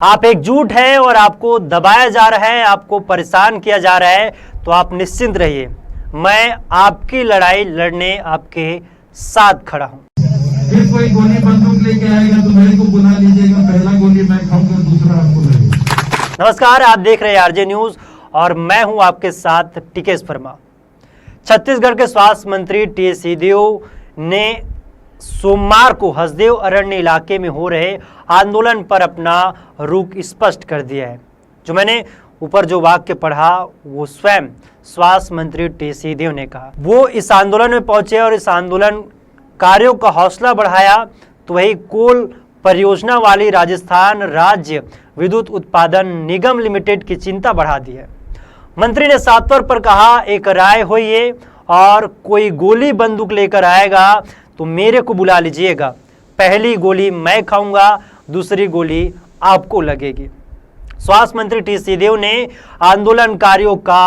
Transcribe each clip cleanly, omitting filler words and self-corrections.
आप एकजुट हैं और आपको दबाया जा रहा है, आपको परेशान किया जा रहा है, तो आप निश्चिंत रहिए, मैं आपकी लड़ाई लड़ने आपके साथ खड़ा हूं। फिर कोई गोली बंदूक लेके आएगा तो मेरे को बुला लीजिएगा, पहला गोली मैं खाऊंगा, दूसरा आपको लगेगा। नमस्कार, आप देख रहे हैं आरजे न्यूज और मैं हूं आपके साथ टिकेश वर्मा। छत्तीसगढ़ के स्वास्थ्य मंत्री टीएस सिंहदेव ने सोमवार को हसदेव अरण्य इलाके में हो रहे आंदोलन पर अपना रुख स्पष्ट कर दिया है। जो मैंने ऊपर जो वाक्य पढ़ा वो स्वयं स्वास्थ्य मंत्री टीएस सिंहदेव ने कहा। वो इस आंदोलन में पहुंचे और इस आंदोलनकारियों का हौसला बढ़ाया तो वही कोल परियोजना वाली राजस्थान राज्य विद्युत उत्पादन निगम लिमिटेड की चिंता बढ़ा दी है। मंत्री ने साफ तौर पर कहा, एक राय हो ये और कोई गोली बंदूक लेकर आएगा तो मेरे को बुला लीजिएगा, पहली गोली मैं खाऊंगा, दूसरी गोली आपको लगेगी। स्वास्थ्य मंत्री टी सिंहदेव ने आंदोलनकारियों का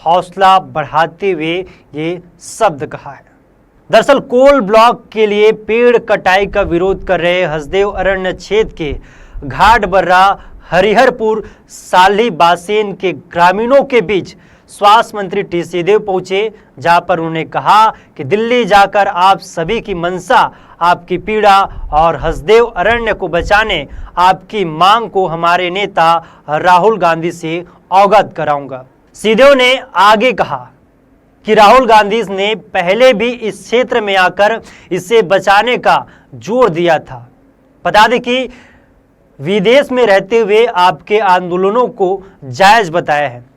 हौसला बढ़ाते हुए ये शब्द कहा है। दरअसल कोल ब्लॉक के लिए पेड़ कटाई का विरोध कर रहे हसदेव अरण्य क्षेत्र के घाटबर्रा हरिहरपुर साली बासेन के ग्रामीणों के बीच स्वास्थ्य मंत्री टी सिंहदेव पहुंचे, जहां पर उन्होंने कहा कि दिल्ली जाकर आप सभी की मंशा, आपकी पीड़ा और हसदेव अरण्य को बचाने आपकी मांग को हमारे नेता राहुल गांधी से अवगत कराऊंगा। सिंहदेव ने आगे कहा कि राहुल गांधी ने पहले भी इस क्षेत्र में आकर इसे बचाने का जोर दिया था। बता दें कि विदेश में रहते हुए आपके आंदोलनों को जायज बताया है।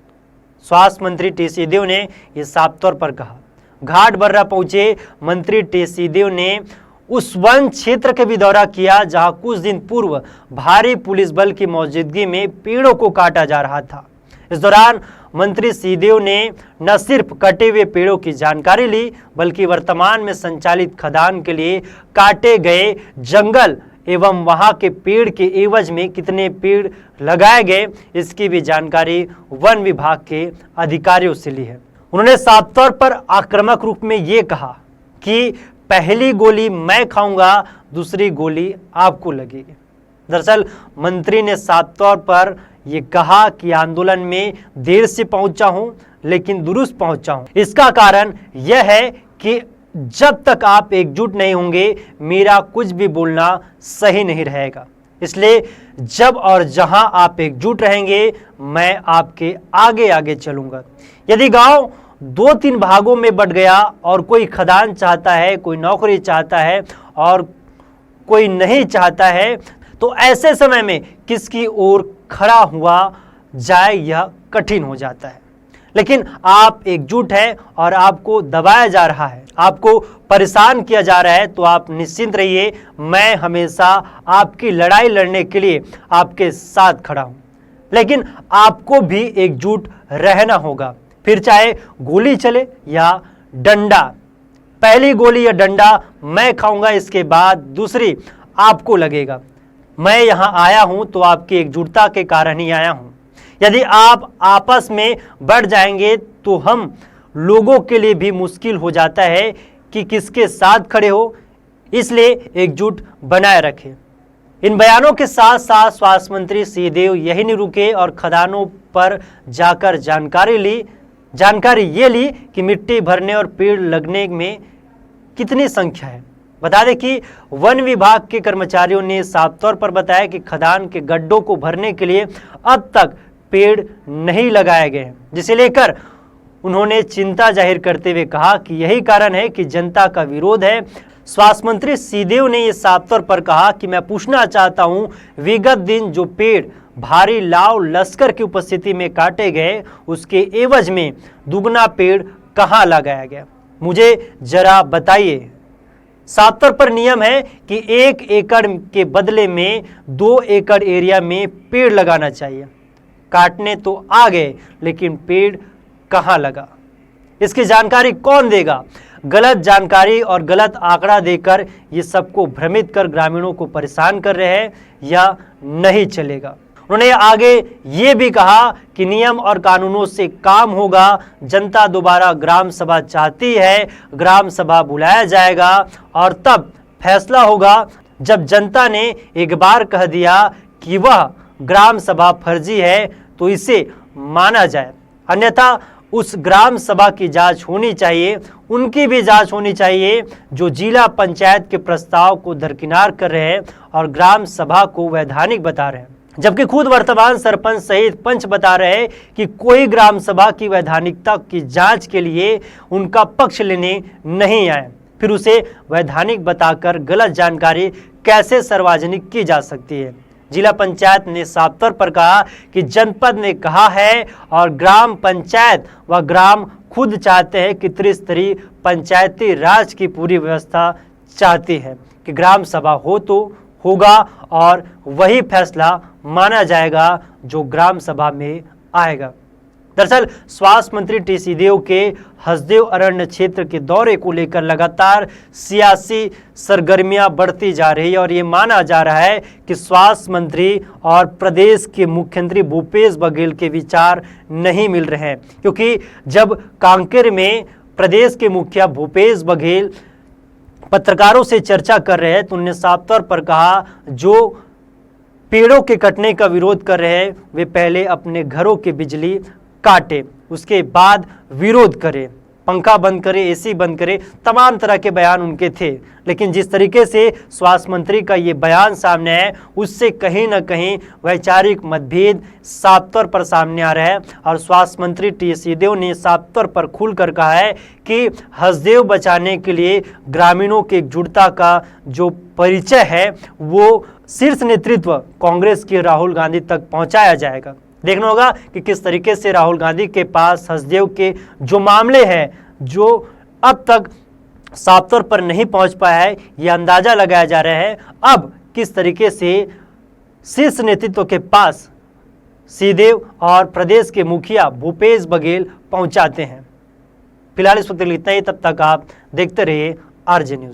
स्वास्थ्य मंत्री टी सिंहदेव ने यह साफ तौर पर कहा। घाटबर्रा पहुंचे मंत्री टी सिंहदेव ने उस वन क्षेत्र का भी दौरा किया जहां कुछ दिन पूर्व भारी पुलिस बल की मौजूदगी में पेड़ों को काटा जा रहा था। इस दौरान मंत्री सिंहदेव ने न सिर्फ कटे हुए पेड़ों की जानकारी ली, बल्कि वर्तमान में संचालित खदान के लिए काटे गए जंगल एवं वहां के पेड़ के एवज में कितने पेड़ लगाए गए इसकी भी जानकारी वन विभाग के अधिकारियों से ली है। उन्होंने साफ तौर पर आक्रामक रूप में ये कहा कि पहली गोली मैं खाऊंगा, दूसरी गोली आपको लगेगी। दरअसल मंत्री ने साफ तौर पर यह कहा कि आंदोलन में देर से पहुंचा हूं लेकिन दुरुस्त पहुंचा हूं। इसका कारण यह है कि जब तक आप एकजुट नहीं होंगे मेरा कुछ भी बोलना सही नहीं रहेगा। इसलिए जब और जहां आप एकजुट रहेंगे मैं आपके आगे आगे चलूंगा। यदि गांव 2-3 भागों में बंट गया और कोई खदान चाहता है, कोई नौकरी चाहता है और कोई नहीं चाहता है, तो ऐसे समय में किसकी ओर खड़ा हुआ जाए यह कठिन हो जाता है। लेकिन आप एकजुट हैं और आपको दबाया जा रहा है, आपको परेशान किया जा रहा है, तो आप निश्चिंत रहिए, मैं हमेशा आपकी लड़ाई लड़ने के लिए आपके साथ खड़ा हूं। लेकिन आपको भी एकजुट रहना होगा, फिर चाहे गोली चले या डंडा। पहली गोली या डंडा मैं खाऊंगा, इसके बाद दूसरी आपको लगेगा। मैं यहां आया हूं तो आपकी एकजुटता के कारण ही आया हूं। यदि आप आपस में बढ़ जाएंगे तो हम लोगों के लिए भी मुश्किल हो जाता है कि किसके साथ खड़े हो, इसलिए एकजुट बनाए रखें। इन बयानों के साथ साथ स्वास्थ्य मंत्री सिंहदेव यही नहीं रुके और खदानों पर जाकर जानकारी ये ली कि मिट्टी भरने और पेड़ लगने में कितनी संख्या है। बता दें कि वन विभाग के कर्मचारियों ने साफ तौर पर बताया कि खदान के गड्ढों को भरने के लिए अब तक पेड़ नहीं लगाए गए हैं, जिसे लेकर उन्होंने चिंता जाहिर करते हुए कहा कि यही कारण है कि जनता का विरोध है। स्वास्थ्य मंत्री सिंहदेव ने यह साफ तौर पर कहा कि मैं पूछना चाहता हूं, विगत दिन जो पेड़ भारी लाव लश्कर की उपस्थिति में काटे गए उसके एवज में दुगना पेड़ कहां लगाया गया, मुझे जरा बताइए। साफ तौर पर नियम है कि 1 एकड़ के बदले में 2 एकड़ एरिया में पेड़ लगाना चाहिए। काटने तो आ गए लेकिन पेड़ कहां लगा, इसकी जानकारी कौन देगा? गलत जानकारी और गलत आंकड़ा देकर ये सबको भ्रमित कर ग्रामीणों को परेशान कर रहे हैं, या नहीं चलेगा। उन्होंने आगे ये भी कहा कि नियम और कानूनों से काम होगा। जनता दोबारा ग्राम सभा चाहती है, ग्राम सभा बुलाया जाएगा और तब फैसला होगा। जब जनता ने एक बार कह दिया कि वह ग्राम सभा फर्जी है तो इसे माना जाए, अन्यथा उस ग्राम सभा की जांच होनी चाहिए, उनकी भी जांच होनी चाहिए जो जिला पंचायत के प्रस्ताव को दरकिनार कर रहे हैं और ग्राम सभा को वैधानिक बता रहे हैं, जबकि खुद वर्तमान सरपंच सहित पंच बता रहे हैं कि कोई ग्राम सभा की वैधानिकता की जांच के लिए उनका पक्ष लेने नहीं आए। फिर उसे वैधानिक बताकर गलत जानकारी कैसे सार्वजनिक की जा सकती है। जिला पंचायत ने साफ तौर पर कहा कि जनपद ने कहा है और ग्राम पंचायत व ग्राम खुद चाहते हैं कि त्रिस्तरीय पंचायती राज की पूरी व्यवस्था चाहती है कि ग्राम सभा हो तो होगा और वही फैसला माना जाएगा जो ग्राम सभा में आएगा। दरअसल स्वास्थ्य मंत्री टी सिंहदेव के हसदेव अरण्य क्षेत्र के दौरे को लेकर लगातार सियासी सरगर्मियां बढ़ती जा रही है और ये माना जा रहा है कि स्वास्थ्य मंत्री और प्रदेश के मुख्यमंत्री भूपेश बघेल के विचार नहीं मिल रहे हैं, क्योंकि जब कांकेर में प्रदेश के मुखिया भूपेश बघेल पत्रकारों से चर्चा कर रहे हैं तो उन्होंने साफ तौर पर कहा जो पेड़ों के कटने का विरोध कर रहे हैं वे पहले अपने घरों की बिजली काटे, उसके बाद विरोध करे, पंखा बंद करे, एसी बंद करे, तमाम तरह के बयान उनके थे। लेकिन जिस तरीके से स्वास्थ्य मंत्री का ये बयान सामने है उससे कहीं ना कहीं वैचारिक मतभेद साफ तौर पर सामने आ रहा है और स्वास्थ्य मंत्री टी सिंहदेव ने साफ तौर पर खुलकर कहा है कि हसदेव बचाने के लिए ग्रामीणों की एकजुटता का जो परिचय है वो शीर्ष नेतृत्व कांग्रेस के राहुल गांधी तक पहुंचाया जाएगा। देखना होगा कि किस तरीके से राहुल गांधी के पास हसदेव के जो मामले हैं जो अब तक साफ तौर पर नहीं पहुंच पाया है, यह अंदाजा लगाया जा रहा है अब किस तरीके से शीर्ष नेतृत्व के पास सिंहदेव और प्रदेश के मुखिया भूपेश बघेल पहुंचाते हैं। फिलहाल इस वक्त इतना ही, तब तक आप देखते रहिए आरजे न्यूज।